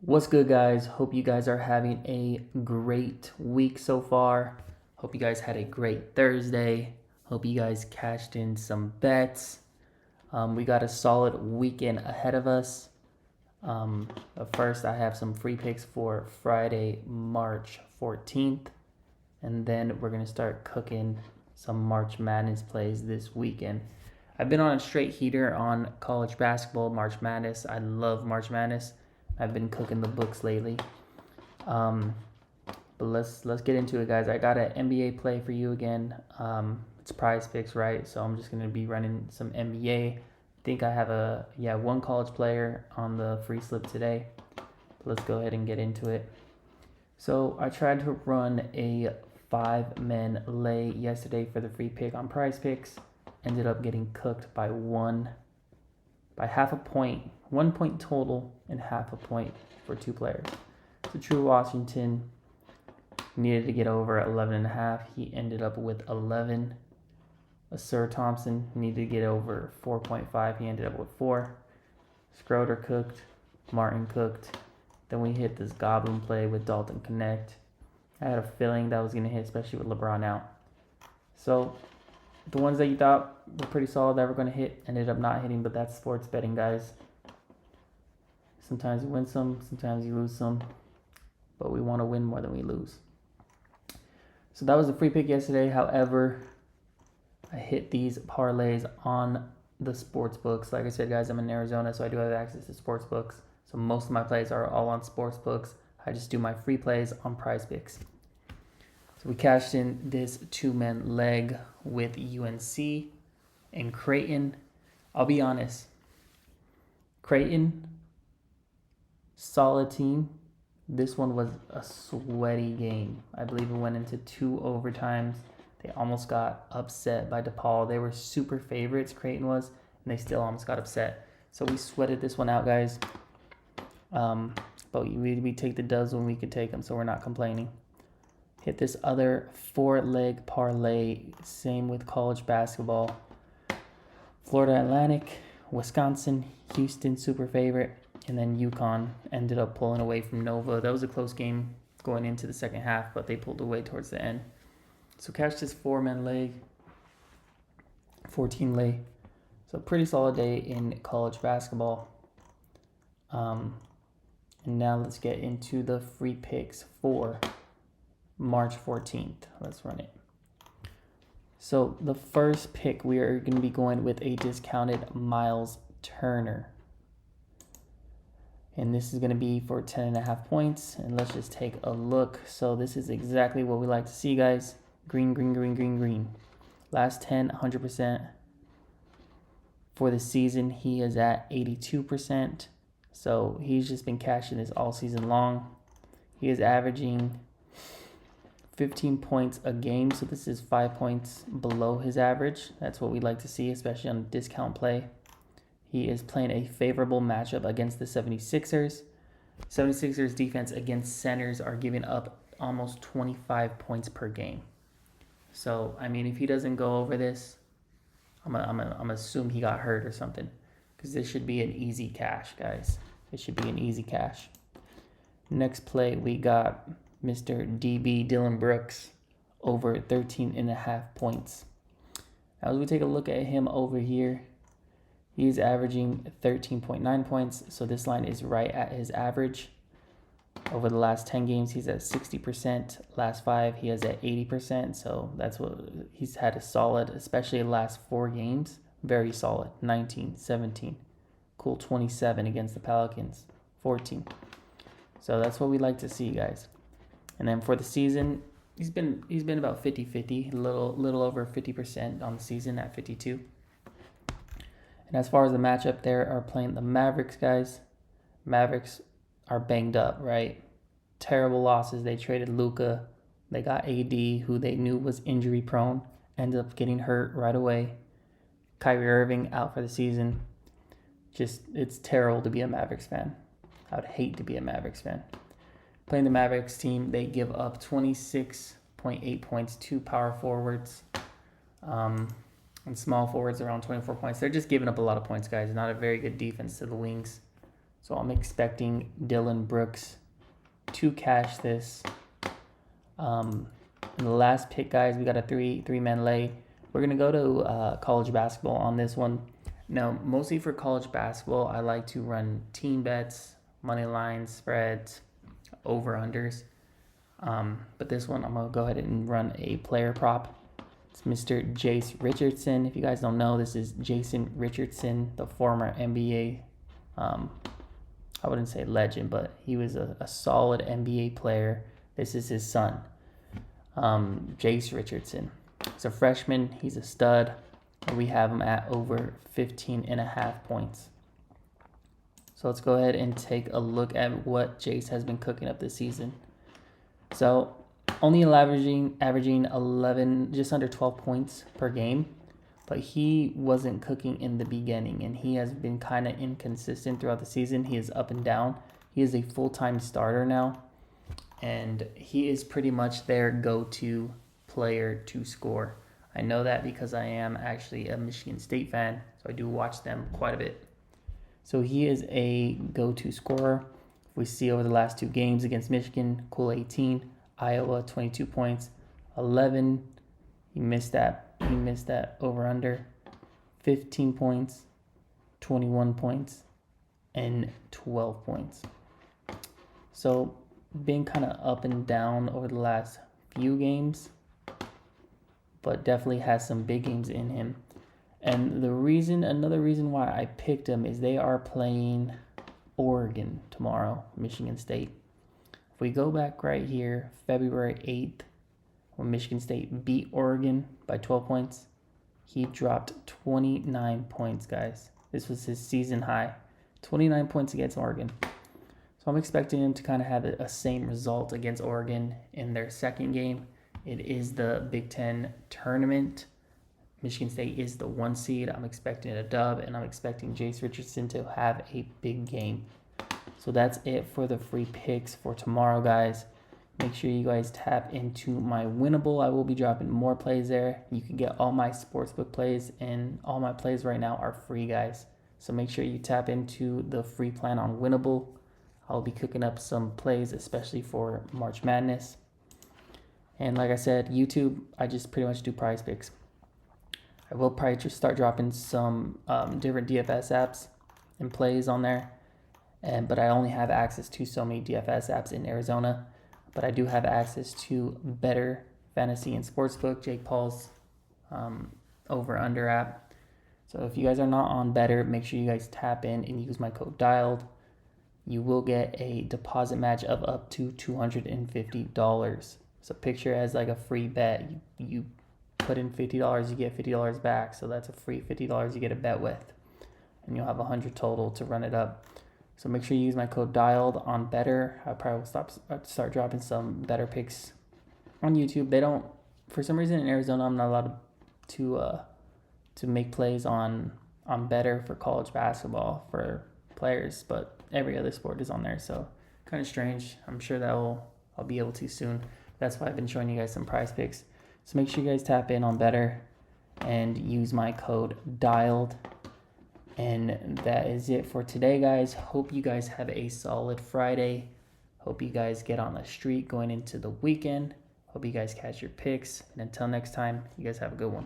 What's good, guys? Hope you guys are having a great week so far. Hope you guys had a great Thursday. Hope you guys cashed in some bets. We got a solid weekend ahead of us. But first, I have some free picks for Friday, March 14th. And then we're going to start cooking some March Madness plays this weekend. I've been on a straight heater on college basketball, March Madness. I love March Madness. I've been cooking the books lately. But let's get into it, guys. I got an NBA play for you again. It's Prizepicks, right? So I'm just gonna be running some NBA. I think I have one college player on the free slip today. But let's go ahead and get into it. So I tried to run a 5-man lay yesterday for the free pick on Prizepicks. Ended up getting cooked by half a point, 1 point total, and half a point for two players. So True Washington needed to get over 11.5. He ended up with 11. Sir Thompson needed to get over 4.5. He ended up with 4. Schroeder cooked. Martin cooked. Then we hit this goblin play with Dalton Connect. I had a feeling that was going to hit, especially with LeBron out. So the ones that you thought were pretty solid that were going to hit ended up not hitting, but that's sports betting, guys. Sometimes you win some, sometimes you lose some, but we want to win more than we lose. So that was a free pick yesterday. However, I hit these parlays on the sports books. Like I said, guys, I'm in Arizona, so I do have access to sports books. So most of my plays are all on sports books. I just do my free plays on Prizepicks. So we cashed in this 2-man leg with UNC and Creighton. I'll be honest. Creighton, solid team. This one was a sweaty game. I believe it went into 2 overtimes. They almost got upset by DePaul. They were super favorites, Creighton was, and they still almost got upset. So we sweated this one out, guys. But we take the dubs when we could take them, so we're not complaining. Hit this other 4-leg parlay. Same with college basketball. Florida Atlantic, Wisconsin, Houston, super favorite. And then UConn ended up pulling away from Nova. That was a close game going into the second half, but they pulled away towards the end. So cashed this 4-man leg, 14 lay. So pretty solid day in college basketball. And now let's get into the free picks for March 14th. Let's run it. So the first pick, we are going to be going with a discounted Miles Turner. And this is going to be for 10.5 points. And let's just take a look. So this is exactly what we like to see, guys. Green, green, green, green, green. Last 10, 100%. For the season, he is at 82%. So he's just been cashing this all season long. He is averaging 15 points a game. So this is 5 points below his average. That's what we like to see, especially on a discount play. He is playing a favorable matchup against the 76ers. 76ers defense against centers are giving up almost 25 points per game. So, I mean, if he doesn't go over this, I'm gonna assume he got hurt or something. Because this should be an easy cash, guys. It should be an easy cash. Next play, we got Mr. DB Dylan Brooks over 13.5 points. Now, as we take a look at him over here, he's averaging 13.9 points, so this line is right at his average. Over the last 10 games, he's at 60%. Last 5, he is at 80%, so that's what he's had a solid, especially the last 4 games. Very solid. 19, 17. Cool 27 against the Pelicans. 14. So that's what we like to see, guys. And then for the season, he's been about 50-50, a little over 50% on the season at 52. And as far as the matchup, they are playing the Mavericks, guys. Mavericks are banged up, right? Terrible losses. They traded Luka. They got AD, who they knew was injury prone. Ended up getting hurt right away. Kyrie Irving out for the season. Just, it's terrible to be a Mavericks fan. I would hate to be a Mavericks fan. Playing the Mavericks team, they give up 26.8 points to power forwards. And small forwards around 24 points. They're just giving up a lot of points, guys. Not a very good defense to the wings. So I'm expecting Dylan Brooks to cash this. In the last pick, guys, we got a three-man lay. We're going to go to college basketball on this one. Now, mostly for college basketball, I like to run team bets, money lines, spreads, over-unders. But this one, I'm going to go ahead and run a player prop. It's Mr. Jace Richardson. If you guys don't know, this is Jason Richardson, the former NBA, I wouldn't say legend, but he was a solid NBA player. This is his son, Jace Richardson. He's a freshman. He's a stud. We have him at over 15.5 points. So let's go ahead and take a look at what Jace has been cooking up this season. So only averaging 11, just under 12 points per game, but he wasn't cooking in the beginning, and he has been kind of inconsistent throughout the season. He is up and down. He is a full-time starter now, and he is pretty much their go-to player to score. I know that because I am actually a Michigan State fan, so I do watch them quite a bit. So he is a go-to scorer. We see over the last 2 games against Michigan, cool 18, Iowa 22 points, 11. He missed that over under. 15 points, 21 points, and 12 points. So been kind of up and down over the last few games, but definitely has some big games in him. And another reason why I picked him is they are playing Oregon tomorrow, Michigan State. If we go back right here, February 8th, when Michigan State beat Oregon by 12 points, he dropped 29 points, guys. This was his season high, 29 points against Oregon. So I'm expecting him to kind of have a same result against Oregon in their second game. It is the Big Ten tournament. Michigan State is the 1 seed. I'm expecting a dub, and I'm expecting Jace Richardson to have a big game. So that's it for the free picks for tomorrow, guys. Make sure you guys tap into my Winnable. I will be dropping more plays there. You can get all my sportsbook plays, and all my plays right now are free, guys. So make sure you tap into the free plan on Winnable. I'll be cooking up some plays, especially for March Madness. And like I said, YouTube, I just pretty much do Prizepicks. I will probably just start dropping some different DFS apps and plays on there. But I only have access to so many DFS apps in Arizona. But I do have access to Better Fantasy and Sportsbook, Jake Paul's over-under app. So if you guys are not on Better, make sure you guys tap in and use my code DIALED. You will get a deposit match of up to $250. So picture it as like a free bet. You put in $50, you get $50 back. So that's a free $50 you get a bet with. And you'll have 100 total to run it up. So make sure you use my code DIALED on Better. I probably will start dropping some Better picks on YouTube. They don't, for some reason in Arizona, I'm not allowed to make plays on Better for college basketball for players, but every other sport is on there. So kind of strange. I'm sure that I'll be able to soon. That's why I've been showing you guys some Prizepicks. So make sure you guys tap in on Better and use my code DIALED. And that is it for today, guys. Hope you guys have a solid Friday. Hope you guys get on the street going into the weekend. Hope you guys catch your picks. And until next time, you guys have a good one.